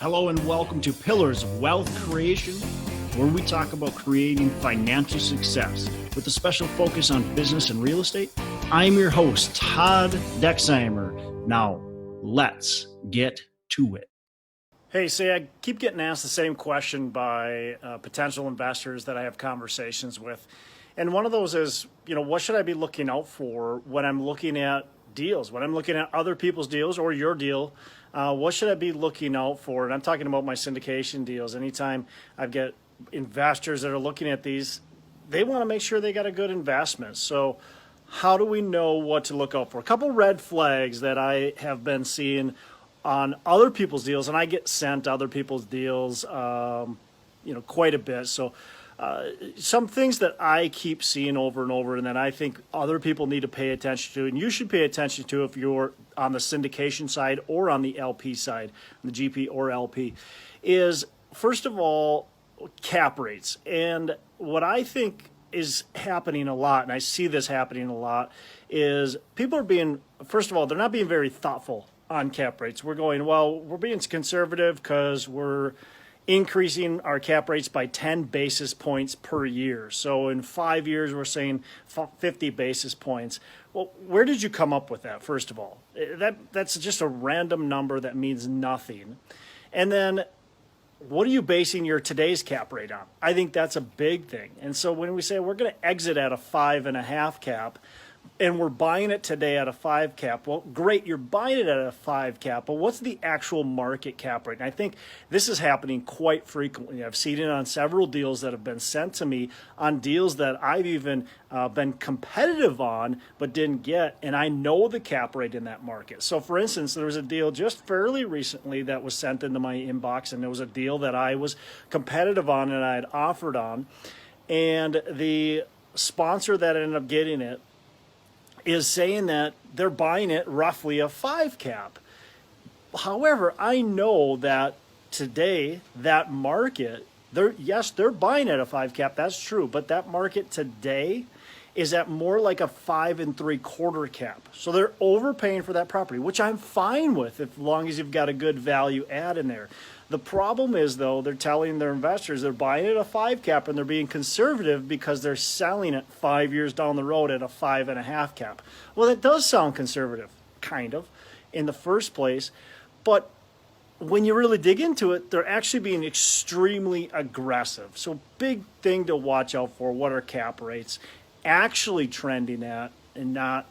Hello and welcome to Pillars of Wealth Creation, where we talk about creating financial success with a special focus on business and real estate. I'm your host, Todd Dexheimer. Now, let's get to it. Hey, I keep getting asked the same question by potential investors that I have conversations with. And one of those is, what should I be looking out for when I'm looking at deals, when I'm looking at other people's deals or your deal? What should I be looking out for? And I'm talking about my syndication deals. Anytime I get investors that are looking at these, they want to make sure they got a good investment. So how do we know what to look out for? A couple red flags that I have been seeing on other people's deals, and I get sent other people's deals, quite a bit. So some things that I keep seeing over and over and that I think other people need to pay attention to, and you should pay attention to if you're on the syndication side or on the LP side, the GP or LP, is first of all, cap rates. And what I think is happening a lot, and I see this happening a lot, is people are being, first of all, they're not being very thoughtful on cap rates. We're going, we're being conservative because we're increasing our cap rates by 10 basis points per year. So in 5 years, we're saying 50 basis points. Well, where did you come up with that, first of all? That's just a random number that means nothing. And then what are you basing your today's cap rate on? I think that's a big thing. And so when we say we're going to exit at a 5.5 cap, and we're buying it today at a 5 cap. Well, great, you're buying it at a 5 cap, but what's the actual market cap rate? And I think this is happening quite frequently. I've seen it on several deals that have been sent to me, on deals that I've even been competitive on but didn't get, and I know the cap rate in that market. So for instance, there was a deal just fairly recently that was sent into my inbox, and it was a deal that I was competitive on and I had offered on, and the sponsor that ended up getting it is saying that they're buying it roughly a 5 cap. However, I know that today, that market, they're buying at a 5 cap, that's true, but that market today is at more like a 5 3/4 cap. So they're overpaying for that property, which I'm fine with as long as you've got a good value add in there. The problem is, though, they're telling their investors they're buying it at a 5 cap and they're being conservative because they're selling it 5 years down the road at a 5.5 cap. Well, that does sound conservative, kind of, in the first place. But when you really dig into it, they're actually being extremely aggressive. So big thing to watch out for, what are cap rates actually trending at and not,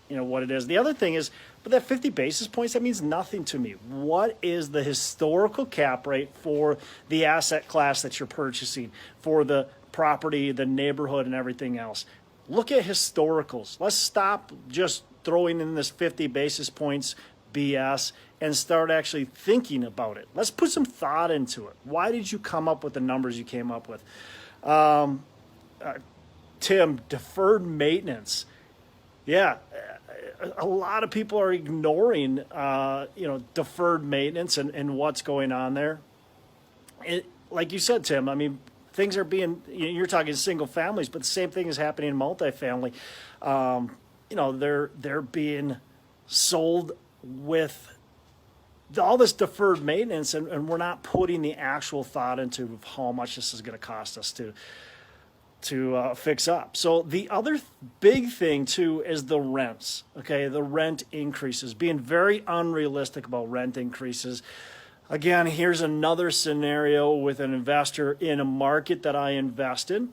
what it is. The other thing is, but that 50 basis points, that means nothing to me. What is the historical cap rate for the asset class that you're purchasing, for the property, the neighborhood, and everything else? Look at historicals. Let's stop just throwing in this 50 basis points BS and start actually thinking about it. Let's put some thought into it. Why did you come up with the numbers you came up with? Tim, deferred maintenance. Yeah, a lot of people are ignoring, deferred maintenance and what's going on there. Like you said, Tim, I mean, things are being, you're talking single families, but the same thing is happening in multifamily. They're being sold with all this deferred maintenance, and we're not putting the actual thought into how much this is going to cost us to fix up. So the other big thing too is the rents. Okay, the rent increases, being very unrealistic about rent increases. Again, here's another scenario with an investor in a market that I invest in,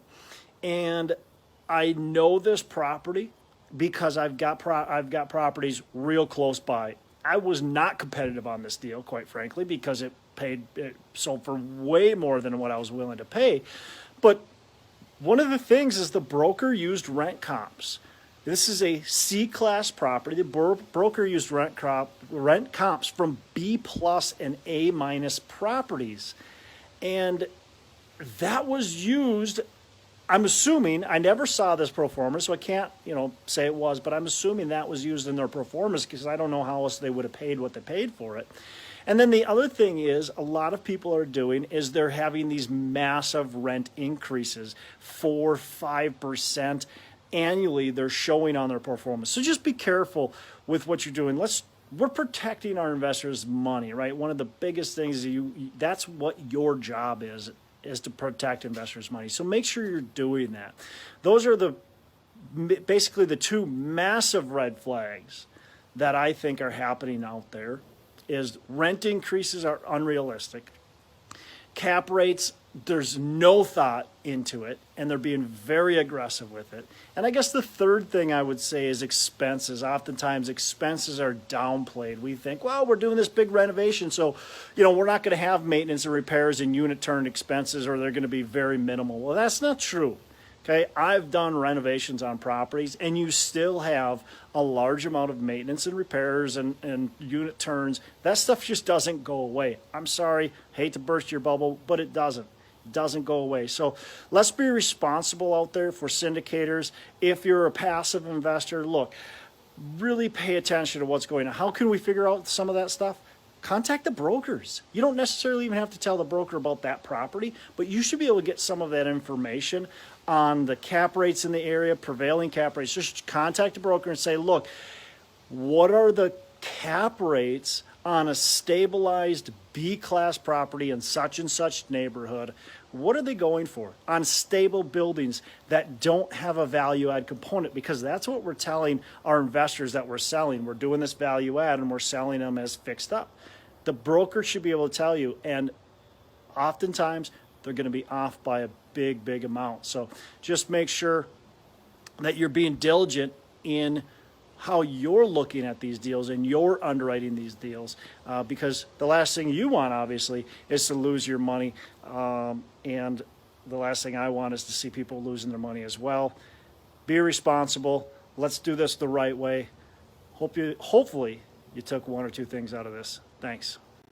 and I know this property because I've got properties real close by. I was not competitive on this deal, quite frankly, because it sold for way more than what I was willing to pay. But one of the things is the broker used rent comps. This is a C-class property. The broker used rent comps from B+ and A- properties. And that was used, I'm assuming, I never saw this pro forma, so I can't, say it was, but I'm assuming that was used in their pro formas because I don't know how else they would have paid what they paid for it. And then the other thing is a lot of people are doing is they're having these massive rent increases, 4-5% annually they're showing on their performance. So just be careful with what you're doing. we're protecting our investors' money, right? One of the biggest things that's what your job is to protect investors' money. So make sure you're doing that. Those are basically the two massive red flags that I think are happening out there. Is rent increases are unrealistic. Cap rates, there's no thought into it, and they're being very aggressive with it. And I guess the third thing I would say is expenses. Oftentimes expenses are downplayed. We think, well, we're doing this big renovation, so we're not going to have maintenance and repairs and unit turn expenses, or they're going to be very minimal. Well, that's not true. Okay, I've done renovations on properties, and you still have a large amount of maintenance and repairs and unit turns. That stuff just doesn't go away. I'm sorry, hate to burst your bubble, but it doesn't. It doesn't go away. So let's be responsible out there for syndicators. If you're a passive investor, look, really pay attention to what's going on. How can we figure out some of that stuff? Contact the brokers. You don't necessarily even have to tell the broker about that property, but you should be able to get some of that information on the cap rates in the area, prevailing cap rates. Just contact a broker and say, look, what are the cap rates on a stabilized B-class property in such and such neighborhood? What are they going for on stable buildings that don't have a value add component? Because that's what we're telling our investors that we're selling. We're doing this value add and we're selling them as fixed up. The broker should be able to tell you, and oftentimes they're going to be off by a big amount. So just make sure that you're being diligent in how you're looking at these deals and you're underwriting these deals, because the last thing you want, obviously, is to lose your money. And the last thing I want is to see people losing their money as well. Be responsible. Let's do this the right way. Hopefully you took one or two things out of this. Thanks.